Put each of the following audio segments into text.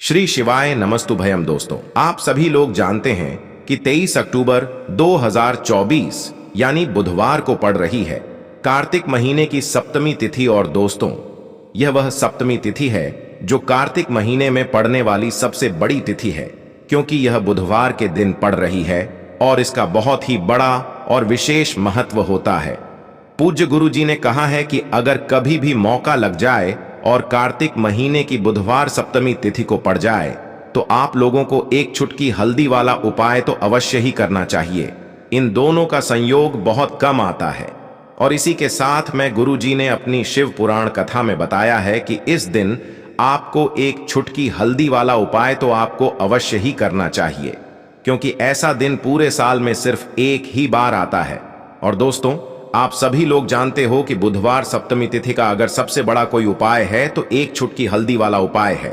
श्री शिवाय नमस्तुभयम। दोस्तों, आप सभी लोग जानते हैं कि 23 अक्टूबर 2024 यानी बुधवार को पड़ रही है कार्तिक महीने की सप्तमी तिथि। और दोस्तों, यह वह सप्तमी तिथि है जो कार्तिक महीने में पड़ने वाली सबसे बड़ी तिथि है, क्योंकि यह बुधवार के दिन पड़ रही है और इसका बहुत ही बड़ा और विशेष महत्व होता है। पूज्य गुरु जी ने कहा है कि अगर कभी भी मौका लग जाए और कार्तिक महीने की बुधवार सप्तमी तिथि को पड़ जाए तो आप लोगों को एक चुटकी हल्दी वाला उपाय तो अवश्य ही करना चाहिए। इन दोनों का संयोग बहुत कम आता है। और इसी के साथ में गुरु जी ने अपनी शिव पुराण कथा में बताया है कि इस दिन आपको एक चुटकी हल्दी वाला उपाय तो आपको अवश्य ही करना चाहिए, क्योंकि ऐसा दिन पूरे साल में सिर्फ एक ही बार आता है। और दोस्तों, आप सभी लोग जानते हो कि बुधवार सप्तमी तिथि का अगर सबसे बड़ा कोई उपाय है तो एक चुटकी हल्दी वाला उपाय है।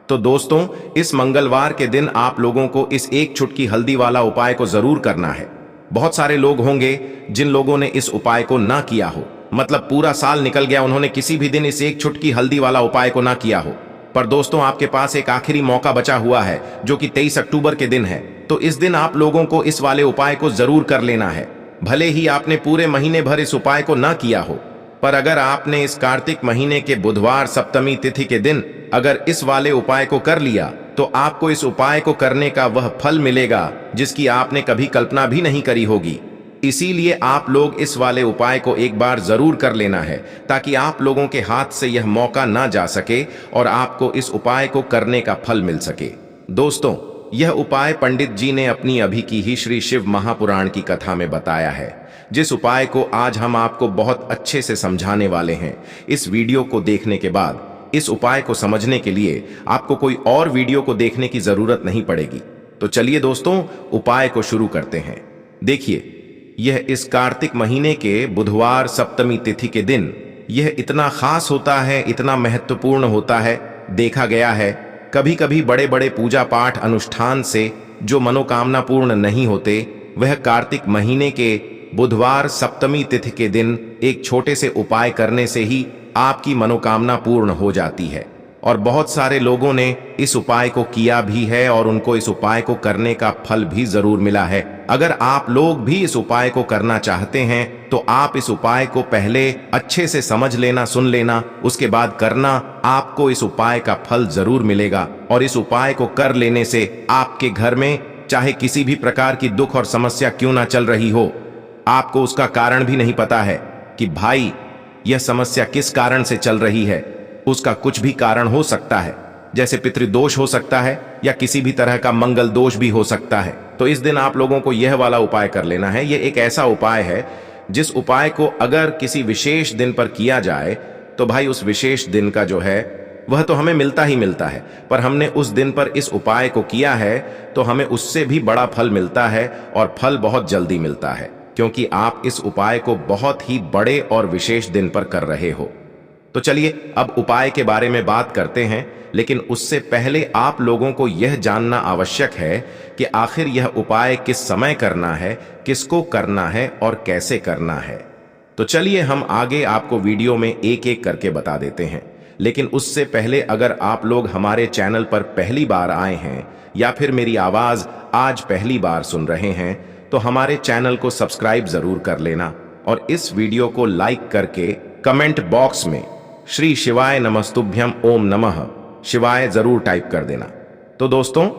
तो दोस्तों, इस मंगलवार के दिन आप लोगों को इस एक चुटकी हल्दी वाला उपाय को जरूर करना है। बहुत सारे लोग होंगे जिन लोगों ने इस उपाय को ना किया हो, मतलब पूरा साल निकल गया, उन्होंने किसी भी दिन इस एक चुटकी हल्दी वाला उपाय को ना किया हो। पर दोस्तों, आपके पास एक आखिरी मौका बचा हुआ है जो कि 23 अक्टूबर के दिन है। तो इस दिन आप लोगों को इस वाले उपाय को जरूर कर लेना है। भले ही आपने पूरे महीने भर इस उपाय को ना किया हो, पर अगर आपने इस कार्तिक महीने के बुधवार सप्तमी तिथि के दिन अगर इस वाले उपाय को कर लिया तो आपको इस उपाय को करने का वह फल मिलेगा जिसकी आपने कभी कल्पना भी नहीं करी होगी। इसीलिए आप लोग इस वाले उपाय को एक बार जरूर कर लेना है, ताकि आप लोगों के हाथ से यह मौका ना जा सके और आपको इस उपाय को करने का फल मिल सके। दोस्तों, यह उपाय पंडित जी ने अपनी अभी की ही श्री शिव महापुराण की कथा में बताया है, जिस उपाय को आज हम आपको बहुत अच्छे से समझाने वाले हैं। इस वीडियो को देखने के बाद इस उपाय को समझने के लिए आपको कोई और वीडियो को देखने की जरूरत नहीं पड़ेगी। तो चलिए दोस्तों, उपाय को शुरू करते हैं। देखिए, यह इस कार्तिक महीने के बुधवार सप्तमी तिथि के दिन यह इतना खास होता है, इतना महत्वपूर्ण होता है। देखा गया है कभी कभी बड़े बड़े पूजा पाठ अनुष्ठान से जो मनोकामना पूर्ण नहीं होते, वह कार्तिक महीने के बुधवार सप्तमी तिथि के दिन एक छोटे से उपाय करने से ही आपकी मनोकामना पूर्ण हो जाती है। और बहुत सारे लोगों ने इस उपाय को किया भी है और उनको इस उपाय को करने का फल भी जरूर मिला है। अगर आप लोग भी इस उपाय को करना चाहते हैं तो आप इस उपाय को पहले अच्छे से समझ लेना, सुन लेना, उसके बाद करना। आपको इस उपाय का फल जरूर मिलेगा। और इस उपाय को कर लेने से आपके घर में चाहे किसी भी प्रकार की दुख और समस्या क्यों ना चल रही हो, आपको उसका कारण भी नहीं पता है कि भाई यह समस्या किस कारण से चल रही है, उसका कुछ भी कारण हो सकता है। जैसे पितृदोष हो सकता है या किसी भी तरह का मंगल दोष भी हो सकता है। तो इस दिन आप लोगों को यह वाला उपाय कर लेना है। यह एक ऐसा उपाय है जिस उपाय को अगर किसी विशेष दिन पर किया जाए तो भाई उस विशेष दिन का जो है वह तो हमें मिलता ही मिलता है, पर हमने उस दिन पर इस उपाय को किया है तो हमें उससे भी बड़ा फल मिलता है, और फल बहुत जल्दी मिलता है, क्योंकि आप इस उपाय को बहुत ही बड़े और विशेष दिन पर कर रहे हो। तो चलिए अब उपाय के बारे में बात करते हैं, लेकिन उससे पहले आप लोगों को यह जानना आवश्यक है कि आखिर यह उपाय किस समय करना है, किसको करना है और कैसे करना है। तो चलिए हम आगे आपको वीडियो में एक एक करके बता देते हैं। लेकिन उससे पहले अगर आप लोग हमारे चैनल पर पहली बार आए हैं या फिर मेरी आवाज आज पहली बार सुन रहे हैं तो हमारे चैनल को सब्सक्राइब जरूर कर लेना और इस वीडियो को लाइक करके कमेंट बॉक्स में श्री शिवाय नमस्तुभ्यम ओम नमः शिवाय जरूर टाइप कर देना। तो दोस्तों,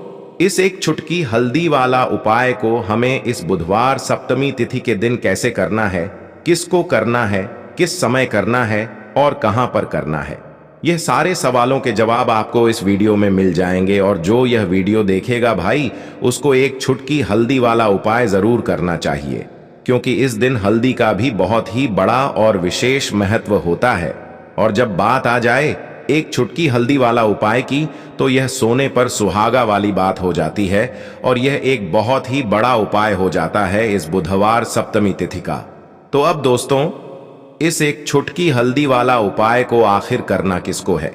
इस एक चुटकी हल्दी वाला उपाय को हमें इस बुधवार सप्तमी तिथि के दिन कैसे करना है, किसको करना है, किस समय करना है और कहां पर करना है, यह सारे सवालों के जवाब आपको इस वीडियो में मिल जाएंगे। और जो यह वीडियो देखेगा भाई, उसको एक चुटकी हल्दी वाला उपाय जरूर करना चाहिए, क्योंकि इस दिन हल्दी का भी बहुत ही बड़ा और विशेष महत्व होता है। और जब बात आ जाए एक चुटकी हल्दी वाला उपाय की, तो यह सोने पर सुहागा वाली बात हो जाती है और यह एक बहुत ही बड़ा उपाय हो जाता है इस बुधवार सप्तमी तिथि का। तो अब दोस्तों, इस एक चुटकी हल्दी वाला उपाय को आखिर करना किसको है,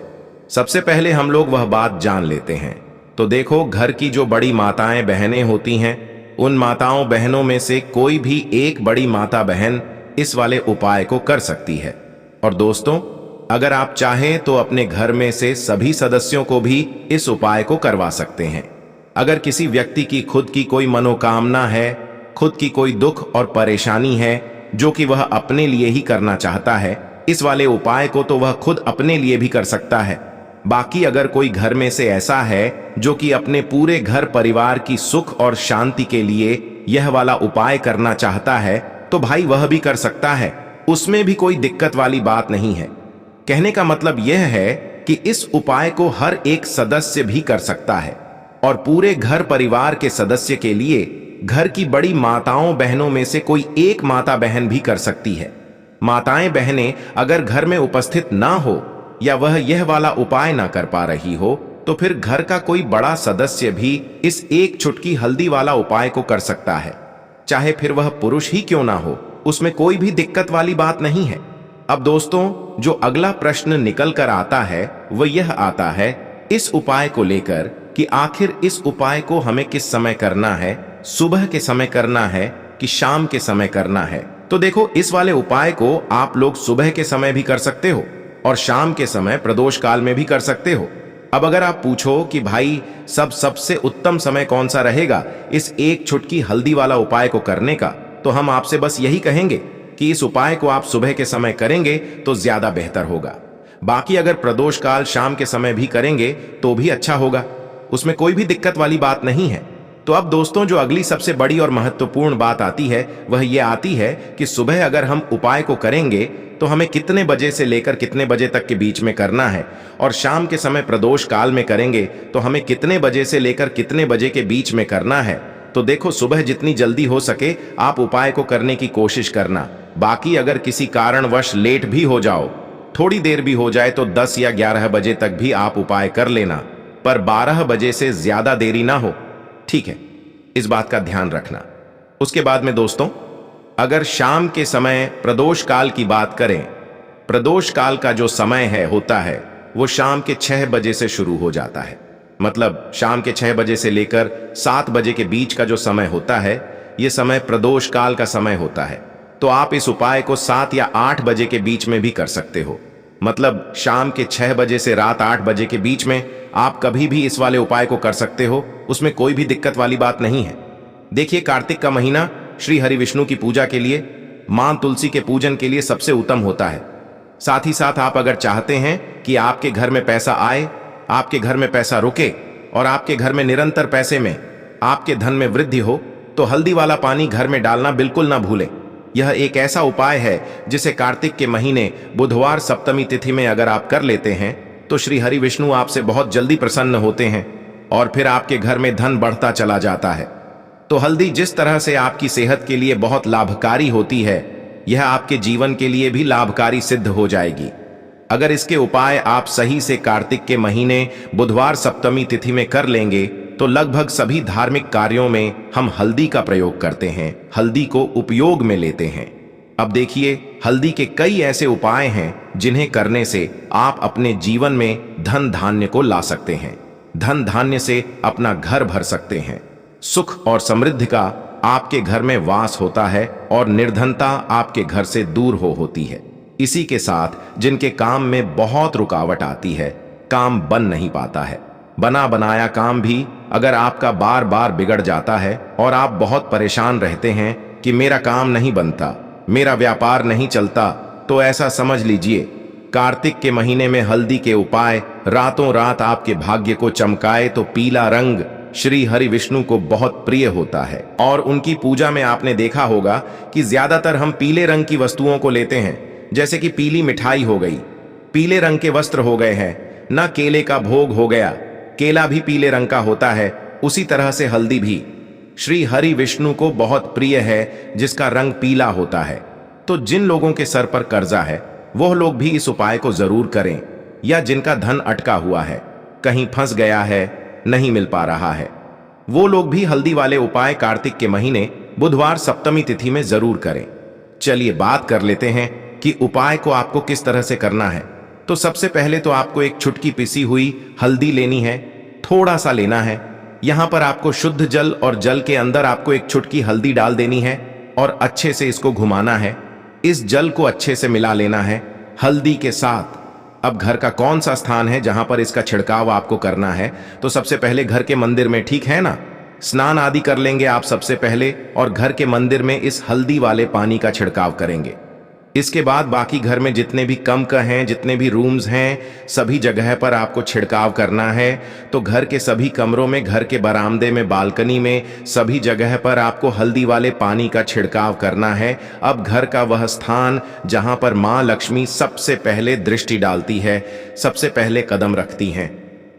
सबसे पहले हम लोग वह बात जान लेते हैं। तो देखो, घर की जो बड़ी माताएं बहनें होती हैं, उन माताओं बहनों में से कोई भी एक बड़ी माता बहन इस वाले उपाय को कर सकती है। और दोस्तों, अगर आप चाहें तो अपने घर में से सभी सदस्यों को भी इस उपाय को करवा सकते हैं। अगर किसी व्यक्ति की खुद की कोई मनोकामना है, खुद की कोई दुख और परेशानी है जो कि वह अपने लिए ही करना चाहता है, इस वाले उपाय को तो वह खुद अपने लिए भी कर सकता है। बाकी अगर कोई घर में से ऐसा है जो कि अपने पूरे घर परिवार की सुख और शांति के लिए यह वाला उपाय करना चाहता है, तो भाई वह भी कर सकता है, उसमें भी कोई दिक्कत वाली बात नहीं है। कहने का मतलब यह है कि इस उपाय को हर एक सदस्य भी कर सकता है और पूरे घर परिवार के सदस्य के लिए घर की बड़ी माताओं बहनों में से कोई एक माता बहन भी कर सकती है। माताएं बहनें अगर घर में उपस्थित ना हो या वह यह वाला उपाय ना कर पा रही हो, तो फिर घर का कोई बड़ा सदस्य भी इस एक चुटकी हल्दी वाला उपाय को कर सकता है, चाहे फिर वह पुरुष ही क्यों ना हो, उसमें कोई भी दिक्कत वाली बात नहीं है। अब दोस्तों, जो अगला प्रश्न निकल कर आता है वह यह आता है इस उपाय को लेकर कि आखिर इस उपाय को हमें किस समय करना है, सुबह के समय करना है कि शाम के समय करना है। तो देखो, इस वाले उपाय को आप लोग सुबह के समय भी कर सकते हो और शाम के समय प्रदोष काल में भी कर सकते हो। अब अगर आप पूछो कि भाई सबसे उत्तम समय कौन सा रहेगा इस एक चुटकी हल्दी वाला उपाय को करने का, तो हम आपसे बस यही कहेंगे कि इस उपाय को आप सुबह के समय करेंगे तो ज्यादा बेहतर होगा। बाकी अगर प्रदोष काल शाम के समय भी करेंगे तो भी अच्छा होगा, उसमें कोई भी दिक्कत वाली बात नहीं है। तो अब दोस्तों, जो अगली सबसे बड़ी और महत्वपूर्ण बात आती है वह यह आती है कि सुबह अगर हम उपाय को करेंगे तो हमें कितने बजे से लेकर कितने बजे तक के बीच में करना है, और शाम के समय प्रदोष काल में करेंगे तो हमें कितने बजे से लेकर कितने बजे के बीच में करना है। तो देखो, सुबह जितनी जल्दी हो सके आप उपाय को करने की कोशिश करना। बाकी अगर किसी कारणवश लेट भी हो जाओ, थोड़ी देर भी हो जाए, तो 10 या 11 बजे तक भी आप उपाय कर लेना, पर 12 बजे से ज्यादा देरी ना हो, ठीक है? इस बात का ध्यान रखना। उसके बाद में दोस्तों, अगर शाम के समय प्रदोष काल की बात करें, प्रदोष काल का जो समय होता है वो शाम के 6 बजे से शुरू हो जाता है। मतलब शाम के 6 बजे से लेकर 7 बजे के बीच का जो समय होता है, यह समय प्रदोष काल का समय होता है। तो आप इस उपाय को 7 या 8 बजे के बीच में भी कर सकते हो। मतलब शाम के 6 बजे से रात 8 बजे के बीच में आप कभी भी इस वाले उपाय को कर सकते हो, उसमें कोई भी दिक्कत वाली बात नहीं है। देखिए, कार्तिक का महीना श्री हरि विष्णु की पूजा के लिए, मां तुलसी के पूजन के लिए सबसे उत्तम होता है। साथ ही साथ आप अगर चाहते हैं कि आपके घर में पैसा आए, आपके घर में पैसा रुके और आपके घर में निरंतर पैसे में, आपके धन में वृद्धि हो, तो हल्दी वाला पानी घर में डालना बिल्कुल ना भूलें। यह एक ऐसा उपाय है जिसे कार्तिक के महीने बुधवार सप्तमी तिथि में अगर आप कर लेते हैं तो श्री हरि विष्णु आपसे बहुत जल्दी प्रसन्न होते हैं और फिर आपके घर में धन बढ़ता चला जाता है। तो हल्दी जिस तरह से आपकी सेहत के लिए बहुत लाभकारी होती है, यह आपके जीवन के लिए भी लाभकारी सिद्ध हो जाएगी। अगर इसके उपाय आप सही से कार्तिक के महीने बुधवार सप्तमी तिथि में कर लेंगे तो लगभग सभी धार्मिक कार्यों में हम हल्दी का प्रयोग करते हैं, हल्दी को उपयोग में लेते हैं। अब देखिए, हल्दी के कई ऐसे उपाय हैं जिन्हें करने से आप अपने जीवन में धन धान्य को ला सकते हैं, धन धान्य से अपना घर भर सकते हैं, सुख और समृद्धि का आपके घर में वास होता है और निर्धनता आपके घर से दूर होती है। इसी के साथ जिनके काम में बहुत रुकावट आती है, काम बन नहीं पाता है, बना बनाया काम भी अगर आपका बार बार बिगड़ जाता है और आप बहुत परेशान रहते हैं कि मेरा काम नहीं बनता, मेरा व्यापार नहीं चलता, तो ऐसा समझ लीजिए कार्तिक के महीने में हल्दी के उपाय रातों रात आपके भाग्य को चमकाए तो पीला रंग श्री हरि विष्णु को बहुत प्रिय होता है। और उनकी पूजा में आपने देखा होगा कि ज्यादातर हम पीले रंग की वस्तुओं को लेते हैं, जैसे कि पीली मिठाई हो गई, पीले रंग के वस्त्र हो गए हैं, ना केले का भोग हो गया, केला भी पीले रंग का होता है, उसी तरह से हल्दी भी श्री हरि विष्णु को बहुत प्रिय है जिसका रंग पीला होता है। तो जिन लोगों के सर पर कर्जा है वह लोग भी इस उपाय को जरूर करें, या जिनका धन अटका हुआ है, कहीं फंस गया है, नहीं मिल पा रहा है, वो लोग भी हल्दी वाले उपाय कार्तिक के महीने बुधवार सप्तमी तिथि में जरूर करें। चलिए बात कर लेते हैं कि उपाय को आपको किस तरह से करना है। तो सबसे पहले तो आपको एक चुटकी पिसी हुई हल्दी लेनी है, थोड़ा सा लेना है। यहां पर आपको शुद्ध जल और जल के अंदर आपको एक चुटकी हल्दी डाल देनी है और अच्छे से इसको घुमाना है। इस जल को अच्छे से मिला लेना है हल्दी के साथ। अब घर का कौन सा स्थान है जहां पर इसका छिड़काव आपको करना है? तो सबसे पहले घर के मंदिर में, ठीक है ना? स्नान आदि कर लेंगे आप सबसे पहले और घर के मंदिर में इस हल्दी वाले पानी का छिड़काव करेंगे। इसके बाद बाकी घर में जितने भी कमक हैं, जितने भी रूम्स हैं, सभी जगह पर आपको छिड़काव करना है। तो घर के सभी कमरों में, घर के बरामदे में, बालकनी में, सभी जगह पर आपको हल्दी वाले पानी का छिड़काव करना है। अब घर का वह स्थान जहां पर मां लक्ष्मी सबसे पहले दृष्टि डालती है, सबसे पहले कदम रखती हैं,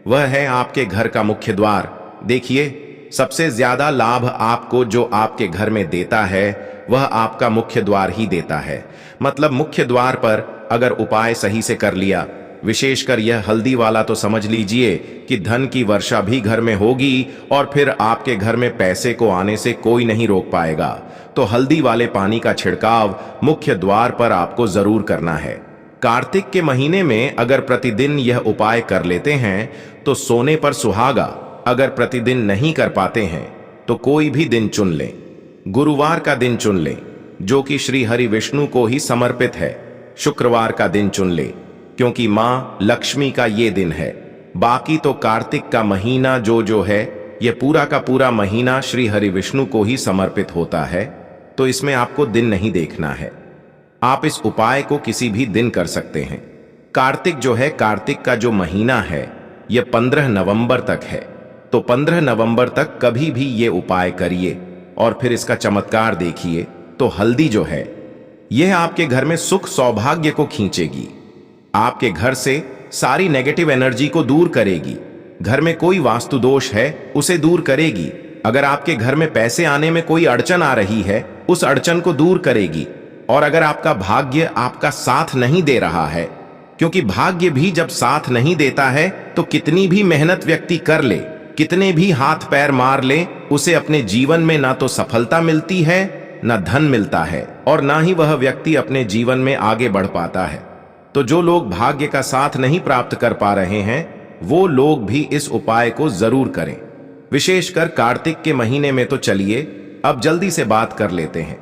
वह है आपके घर का मुख्य द्वार। देखिए, सबसे ज्यादा लाभ आपको जो आपके घर में देता है वह आपका मुख्य द्वार ही देता है। मतलब मुख्य द्वार पर अगर उपाय सही से कर लिया, विशेषकर यह हल्दी वाला, तो समझ लीजिए कि धन की वर्षा भी घर में होगी और फिर आपके घर में पैसे को आने से कोई नहीं रोक पाएगा। तो हल्दी वाले पानी का छिड़काव मुख्य द्वार पर आपको जरूर करना है। कार्तिक के महीने में अगर प्रतिदिन यह उपाय कर लेते हैं तो सोने पर सुहागा। अगर प्रतिदिन नहीं कर पाते हैं तो कोई भी दिन चुन लें। गुरुवार का दिन चुन लें जो कि श्री हरि विष्णु को ही समर्पित है। शुक्रवार का दिन चुन लें क्योंकि मां लक्ष्मी का ये दिन है। बाकी तो कार्तिक का महीना जो है, यह पूरा का पूरा महीना श्री हरि विष्णु को ही समर्पित होता है। तो इसमें आपको दिन नहीं देखना है, आप इस उपाय को किसी भी दिन कर सकते हैं। कार्तिक जो है, कार्तिक का जो महीना है यह 15 नवंबर तक है। तो 15 नवंबर तक कभी भी ये उपाय करिए और फिर इसका चमत्कार देखिए। तो हल्दी जो है यह आपके घर में सुख सौभाग्य को खींचेगी, आपके घर से सारी नेगेटिव एनर्जी को दूर करेगी। घर में कोई वास्तु दोष है उसे दूर करेगी। अगर आपके घर में पैसे आने में कोई अड़चन आ रही है, उस अड़चन को दूर करेगी। और अगर आपका भाग्य आपका साथ नहीं दे रहा है, क्योंकि भाग्य भी जब साथ नहीं देता है तो कितनी भी मेहनत व्यक्ति कर ले, कितने भी हाथ पैर मार ले, उसे अपने जीवन में ना तो सफलता मिलती है, ना धन मिलता है, और ना ही वह व्यक्ति अपने जीवन में आगे बढ़ पाता है। तो जो लोग भाग्य का साथ नहीं प्राप्त कर पा रहे हैं, वो लोग भी इस उपाय को जरूर करें, विशेषकर कार्तिक के महीने में। तो चलिए अब जल्दी से बात कर लेते हैं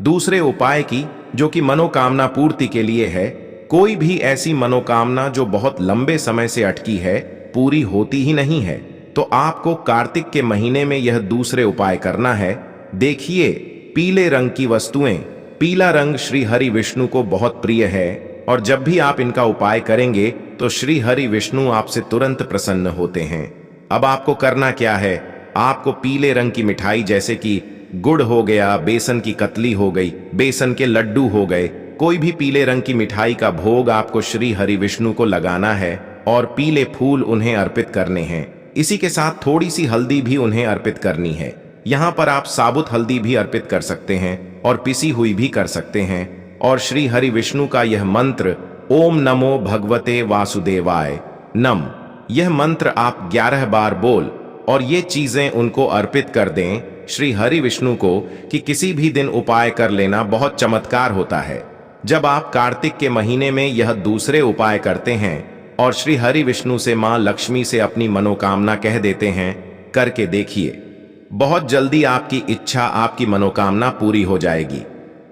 दूसरे उपाय की, जो कि मनोकामना पूर्ति के लिए है। कोई भी ऐसी मनोकामना जो बहुत लंबे समय से अटकी है, पूरी होती ही नहीं है, तो आपको कार्तिक के महीने में यह दूसरे उपाय करना है। देखिए, पीले रंग की वस्तुएं, पीला रंग श्री हरि विष्णु को बहुत प्रिय है और जब भी आप इनका उपाय करेंगे तो श्री हरि विष्णु आपसे तुरंत प्रसन्न होते हैं। अब आपको करना क्या है? आपको पीले रंग की मिठाई जैसे कि गुड़ हो गया, बेसन की कतली हो गई, बेसन के लड्डू हो गए, कोई भी पीले रंग की मिठाई का भोग आपको श्री हरि विष्णु को लगाना है और पीले फूल उन्हें अर्पित करने हैं। इसी के साथ थोड़ी सी हल्दी भी उन्हें अर्पित करनी है। यहाँ पर आप साबुत हल्दी भी अर्पित कर सकते हैं और पिसी हुई भी कर सकते हैं। और श्री हरि विष्णु का यह मंत्र, ओम नमो भगवते वासुदेवाय नम, यह मंत्र आप 11 बार बोल और ये चीजें उनको अर्पित कर दें श्री हरि विष्णु को, कि किसी भी दिन उपाय कर लेना बहुत चमत्कार होता है। जब आप कार्तिक के महीने में यह दूसरे उपाय करते हैं और श्री हरि विष्णु से मां लक्ष्मी से अपनी मनोकामना कह देते हैं, करके देखिए, बहुत जल्दी आपकी इच्छा, आपकी मनोकामना पूरी हो जाएगी।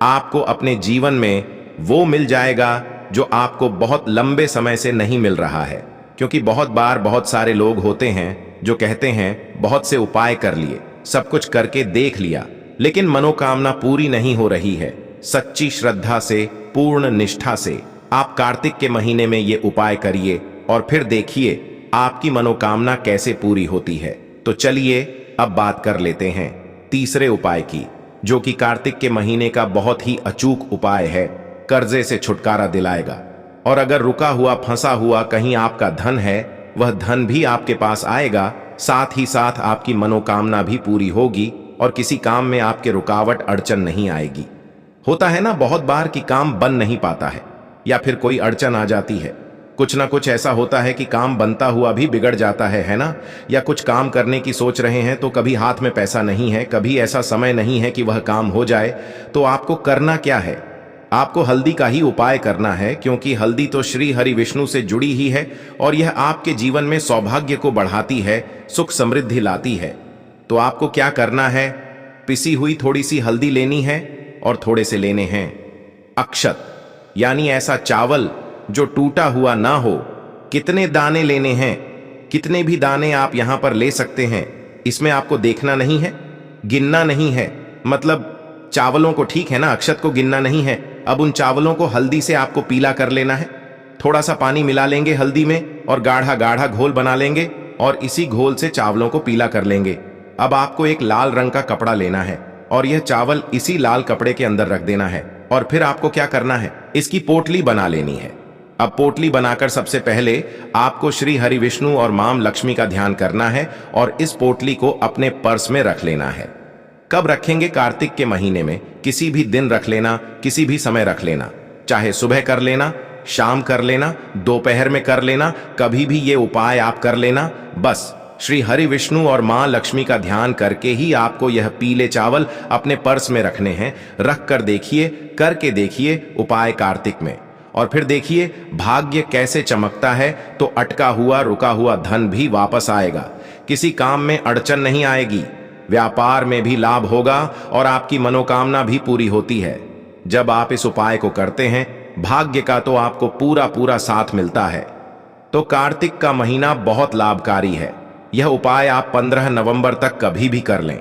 आपको अपने जीवन में वो मिल जाएगा जो आपको बहुत लंबे समय से नहीं मिल रहा है। क्योंकि बहुत बार बहुत सारे लोग होते हैं जो कहते हैं बहुत से उपाय कर लिए, सब कुछ करके देख लिया, लेकिन मनोकामना पूरी नहीं हो रही है। सच्ची श्रद्धा से, पूर्ण निष्ठा से आप कार्तिक के महीने में ये उपाय करिए और फिर देखिए आपकी मनोकामना कैसे पूरी होती है। तो चलिए अब बात कर लेते हैं तीसरे उपाय की, जो कि कार्तिक के महीने का बहुत ही अचूक उपाय है। कर्जे से छुटकारा दिलाएगा। और अगर रुका हुआ, फंसा हुआ कहीं आपका धन है, वह धन भी आपके पास आएगा। साथ ही साथ आपकी मनोकामना भी पूरी होगी और किसी काम में आपके रुकावट, अड़चन नहीं आएगी। होता है ना बहुत बार कि काम बन नहीं पाता है या फिर कोई अड़चन आ जाती है, कुछ ना कुछ ऐसा होता है कि काम बनता हुआ भी बिगड़ जाता है ना? या कुछ काम करने की सोच रहे हैं तो कभी हाथ में पैसा नहीं है, कभी ऐसा समय नहीं है कि वह काम हो जाए। तो आपको करना क्या है? आपको हल्दी का ही उपाय करना है, क्योंकि हल्दी तो श्री हरि विष्णु से जुड़ी ही है और यह आपके जीवन में सौभाग्य को बढ़ाती है, सुख समृद्धि लाती है। तो आपको क्या करना है? पिसी हुई थोड़ी सी हल्दी लेनी है और थोड़े से लेने हैं अक्षत, यानी ऐसा चावल जो टूटा हुआ ना हो। कितने दाने लेने हैं, कितने भी दाने आप यहां पर ले सकते हैं, इसमें आपको देखना नहीं है, गिनना नहीं है। मतलब चावलों को, ठीक है ना, अक्षत को गिनना नहीं है। अब उन चावलों को हल्दी से आपको पीला कर लेना है। थोड़ा सा पानी मिला लेंगे हल्दी में और गाढ़ा गाढ़ा घोल बना लेंगे और इसी घोल से चावलों को पीला कर लेंगे। अब आपको एक लाल रंग का कपड़ा लेना है और यह चावल इसी लाल कपड़े के अंदर रख देना है। और फिर आपको क्या करना है, इसकी पोटली बना लेनी है। अब पोटली बनाकर सबसे पहले आपको श्री हरि विष्णु और मां लक्ष्मी का ध्यान करना है और इस पोटली को अपने पर्स में रख लेना है। कब रखेंगे? कार्तिक के महीने में किसी भी दिन रख लेना, किसी भी समय रख लेना, चाहे सुबह कर लेना, शाम कर लेना, दोपहर में कर लेना, कभी भी ये उपाय आप कर लेना। बस श्री हरि विष्णु और मां लक्ष्मी का ध्यान करके ही आपको यह पीले चावल अपने पर्स में रखने हैं। रख कर देखिए, करके देखिए उपाय कार्तिक में, और फिर देखिए भाग्य कैसे चमकता है। तो अटका हुआ रुका हुआ धन भी वापस आएगा, किसी काम में अड़चन नहीं आएगी, व्यापार में भी लाभ होगा और आपकी मनोकामना भी पूरी होती है। जब आप इस उपाय को करते हैं, भाग्य का तो आपको पूरा पूरा साथ मिलता है। तो कार्तिक का महीना बहुत लाभकारी है। यह उपाय आप 15 नवंबर तक कभी भी कर लें।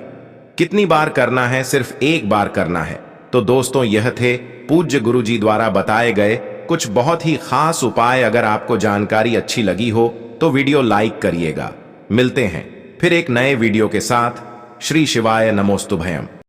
कितनी बार करना है? सिर्फ एक बार करना है। तो दोस्तों, यह थे पूज्य गुरु जी द्वारा बताए गए कुछ बहुत ही खास उपाय। अगर आपको जानकारी अच्छी लगी हो तो वीडियो लाइक करिएगा। मिलते हैं फिर एक नए वीडियो के साथ। श्री शिवाय नमोस्तुभयम्।